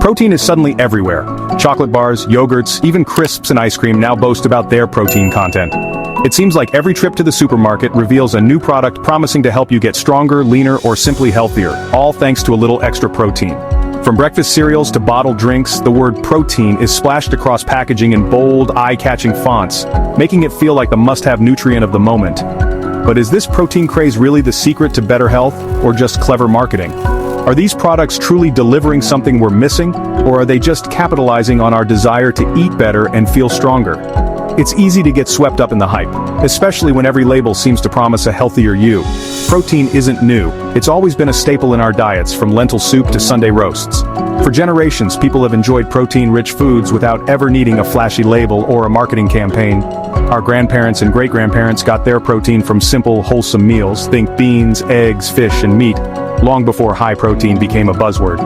Protein is suddenly everywhere. Chocolate bars, yogurts, even crisps and ice cream now boast about their protein content. It seems like every trip to the supermarket reveals a new product promising to help you get stronger, leaner, or simply healthier, all thanks to a little extra protein. From breakfast cereals to bottled drinks, the word protein is splashed across packaging in bold, eye-catching fonts, making it feel like the must-have nutrient of the moment. But is this protein craze really the secret to better health, or just clever marketing? Are these products truly delivering something we're missing, or are they just capitalizing on our desire to eat better and feel stronger? It's easy to get swept up in the hype, especially when every label seems to promise a healthier you. Protein isn't new. It's always been a staple in our diets, from lentil soup to Sunday roasts. For generations, people have enjoyed protein-rich foods without ever needing a flashy label or a marketing campaign. Our grandparents and great-grandparents got their protein from simple, wholesome meals, think beans, eggs, fish, and meat, long before high protein became a buzzword.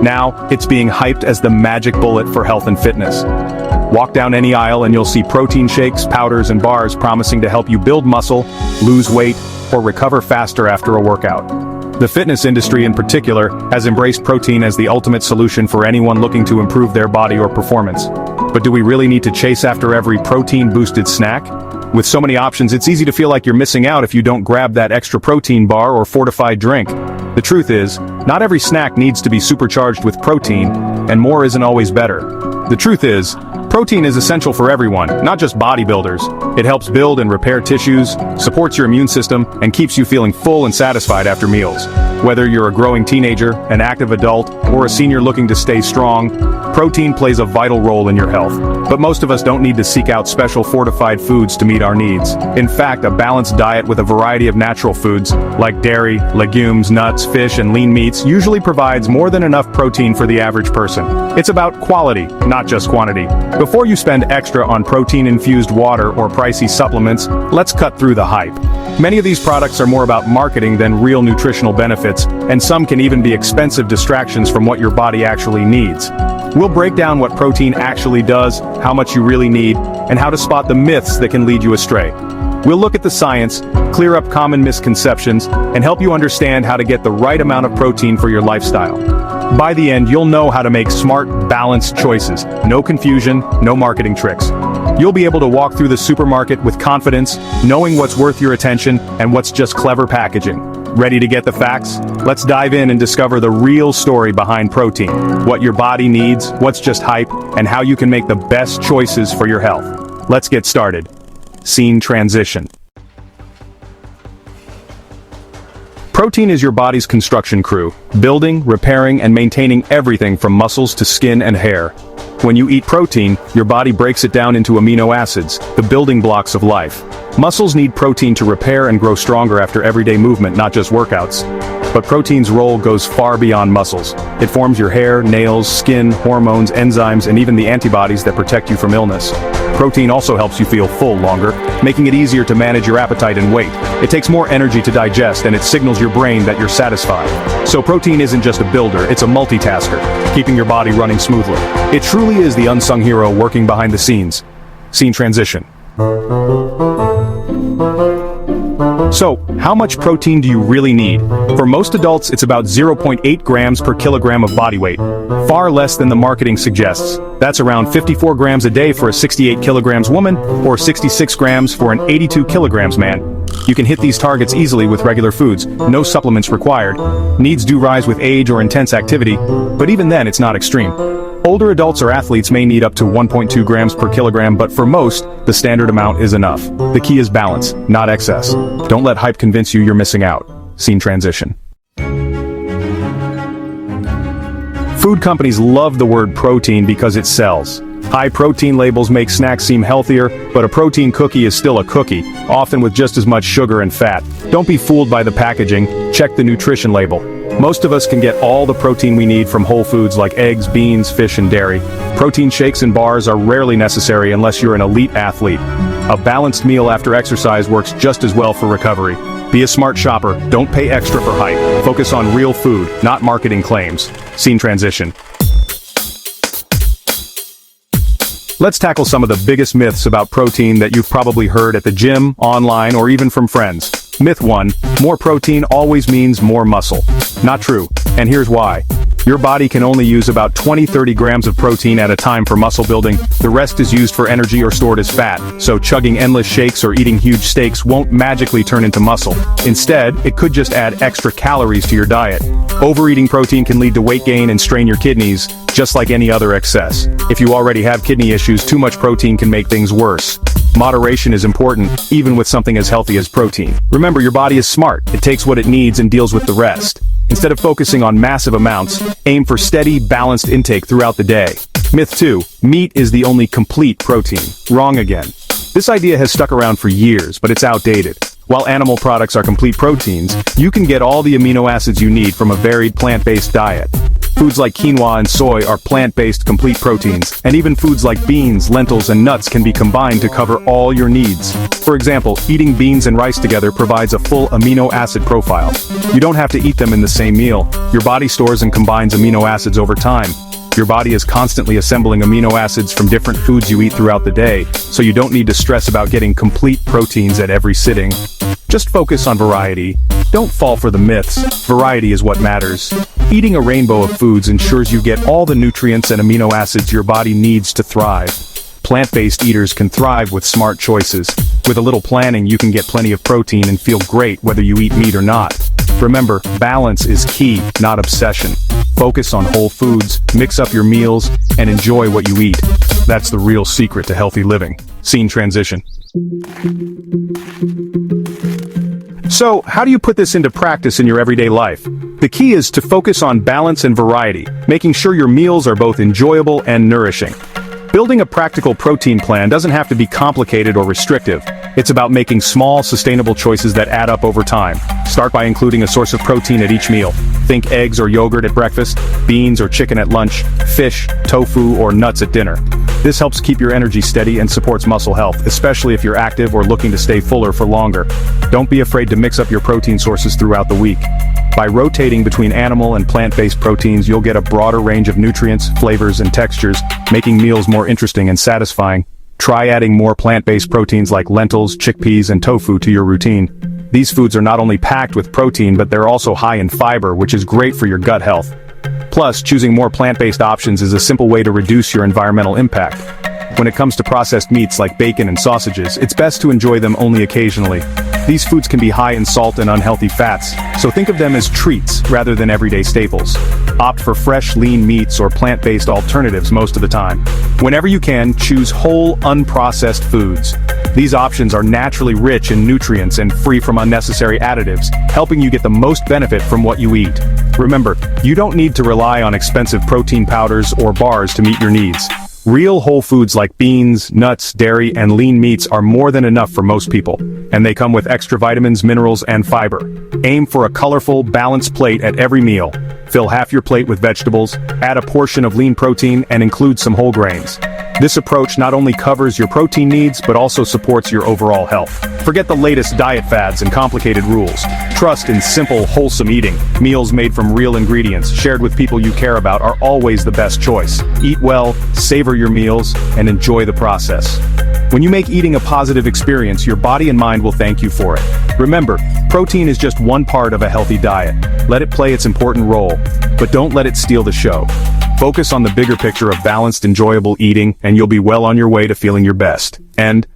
Now, it's being hyped as the magic bullet for health and fitness. Walk down any aisle and you'll see protein shakes, powders, and bars promising to help you build muscle, lose weight, or recover faster after a workout. The fitness industry in particular has embraced protein as the ultimate solution for anyone looking to improve their body or performance. But do we really need to chase after every protein-boosted snack? With so many options, it's easy to feel like you're missing out if you don't grab that extra protein bar or fortified drink. The truth is, not every snack needs to be supercharged with protein, and more isn't always better. The truth is, protein is essential for everyone, not just bodybuilders. It helps build and repair tissues, supports your immune system, and keeps you feeling full and satisfied after meals. Whether you're a growing teenager, an active adult, or a senior looking to stay strong, protein plays a vital role in your health. But most of us don't need to seek out special fortified foods to meet our needs. In fact, a balanced diet with a variety of natural foods, like dairy, legumes, nuts, fish, and lean meats, usually provides more than enough protein for the average person. It's about quality, not just quantity. Before you spend extra on protein-infused water or pricey supplements, let's cut through the hype. Many of these products are more about marketing than real nutritional benefits, and some can even be expensive distractions from what your body actually needs. We'll break down what protein actually does, how much you really need, and how to spot the myths that can lead you astray. We'll look at the science, clear up common misconceptions, and help you understand how to get the right amount of protein for your lifestyle. By the end, you'll know how to make smart, balanced choices. No confusion, no marketing tricks. You'll be able to walk through the supermarket with confidence, knowing what's worth your attention and what's just clever packaging. Ready to get the facts? Let's dive in and discover the real story behind protein, what your body needs, what's just hype, and how you can make the best choices for your health. Let's get started. Scene transition. Protein is your body's construction crew, building, repairing, and maintaining everything from muscles to skin and hair. When you eat protein, your body breaks it down into amino acids, the building blocks of life. Muscles need protein to repair and grow stronger after everyday movement, not just workouts. But protein's role goes far beyond muscles. It forms your hair, nails, skin, hormones, enzymes, and even the antibodies that protect you from illness. Protein also helps you feel full longer, making it easier to manage your appetite and weight. It takes more energy to digest, and it signals your brain that you're satisfied. So protein isn't just a builder, it's a multitasker, keeping your body running smoothly. It truly is the unsung hero working behind the scenes. Scene transition. So, how much protein do you really need? For most adults, it's about 0.8 grams per kilogram of body weight, far less than the marketing suggests. That's around 54 grams a day for a 68 kilograms woman, or 66 grams for an 82 kilograms man. You can hit these targets easily with regular foods, no supplements required. Needs do rise with age or intense activity, but even then it's not extreme. Older adults or athletes may need up to 1.2 grams per kilogram, but for most, the standard amount is enough. The key is balance, not excess. Don't let hype convince you you're missing out. Scene transition. Food companies love the word protein because it sells. High protein labels make snacks seem healthier, but a protein cookie is still a cookie, often with just as much sugar and fat. Don't be fooled by the packaging, check the nutrition label. Most of us can get all the protein we need from whole foods like eggs, beans, fish, and dairy. Protein shakes and bars are rarely necessary unless you're an elite athlete. A balanced meal after exercise works just as well for recovery. Be a smart shopper, don't pay extra for hype. Focus on real food, not marketing claims. Scene transition. Let's tackle some of the biggest myths about protein that you've probably heard at the gym, online, or even from friends. Myth 1, more protein always means more muscle. Not true, and here's why. Your body can only use about 20-30 grams of protein at a time for muscle building. The rest is used for energy or stored as fat, so chugging endless shakes or eating huge steaks won't magically turn into muscle. Instead, it could just add extra calories to your diet. Overeating protein can lead to weight gain and strain your kidneys, just like any other excess. If you already have kidney issues, too much protein can make things worse. Moderation is important, even with something as healthy as protein. Remember, your body is smart. It takes what it needs and deals with the rest. Instead of focusing on massive amounts, aim for steady, balanced intake throughout the day. Myth 2. Meat is the only complete protein. Wrong again. This idea has stuck around for years, but it's outdated. While animal products are complete proteins, you can get all the amino acids you need from a varied plant-based diet. Foods like quinoa and soy are plant-based complete proteins, and even foods like beans, lentils, and nuts can be combined to cover all your needs. For example, eating beans and rice together provides a full amino acid profile. You don't have to eat them in the same meal. Your body stores and combines amino acids over time. Your body is constantly assembling amino acids from different foods you eat throughout the day, so you don't need to stress about getting complete proteins at every sitting. Just focus on variety. Don't fall for the myths. Variety is what matters. Eating a rainbow of foods ensures you get all the nutrients and amino acids your body needs to thrive. Plant-based eaters can thrive with smart choices. With a little planning, you can get plenty of protein and feel great whether you eat meat or not. Remember, balance is key, not obsession. Focus on whole foods, mix up your meals, and enjoy what you eat. That's the real secret to healthy living. Scene transition. So, how do you put this into practice in your everyday life? The key is to focus on balance and variety, making sure your meals are both enjoyable and nourishing. Building a practical protein plan doesn't have to be complicated or restrictive. It's about making small, sustainable choices that add up over time. Start by including a source of protein at each meal. Think eggs or yogurt at breakfast, beans or chicken at lunch, fish, tofu, or nuts at dinner. This helps keep your energy steady and supports muscle health, especially if you're active or looking to stay fuller for longer. Don't be afraid to mix up your protein sources throughout the week. By rotating between animal and plant-based proteins, you'll get a broader range of nutrients, flavors, and textures, making meals more interesting and satisfying. Try adding more plant-based proteins like lentils, chickpeas, and tofu to your routine. These foods are not only packed with protein, but they're also high in fiber, which is great for your gut health. Plus, choosing more plant-based options is a simple way to reduce your environmental impact. When it comes to processed meats like bacon and sausages, it's best to enjoy them only occasionally. These foods can be high in salt and unhealthy fats, so think of them as treats rather than everyday staples. Opt for fresh, lean meats or plant-based alternatives most of the time. Whenever you can, choose whole, unprocessed foods. These options are naturally rich in nutrients and free from unnecessary additives, helping you get the most benefit from what you eat. Remember, you don't need to rely on expensive protein powders or bars to meet your needs. Real whole foods like beans, nuts, dairy, and lean meats are more than enough for most people, and they come with extra vitamins, minerals, and fiber. Aim for a colorful, balanced plate at every meal. Fill half your plate with vegetables, add a portion of lean protein, and include some whole grains. This approach not only covers your protein needs, but also supports your overall health. Forget the latest diet fads and complicated rules. Trust in simple, wholesome eating. Meals made from real ingredients, shared with people you care about, are always the best choice. Eat well, savor your meals, and enjoy the process. When you make eating a positive experience, your body and mind will thank you for it. Remember, protein is just one part of a healthy diet. Let it play its important role, but don't let it steal the show. Focus on the bigger picture of balanced, enjoyable eating, and you'll be well on your way to feeling your best. And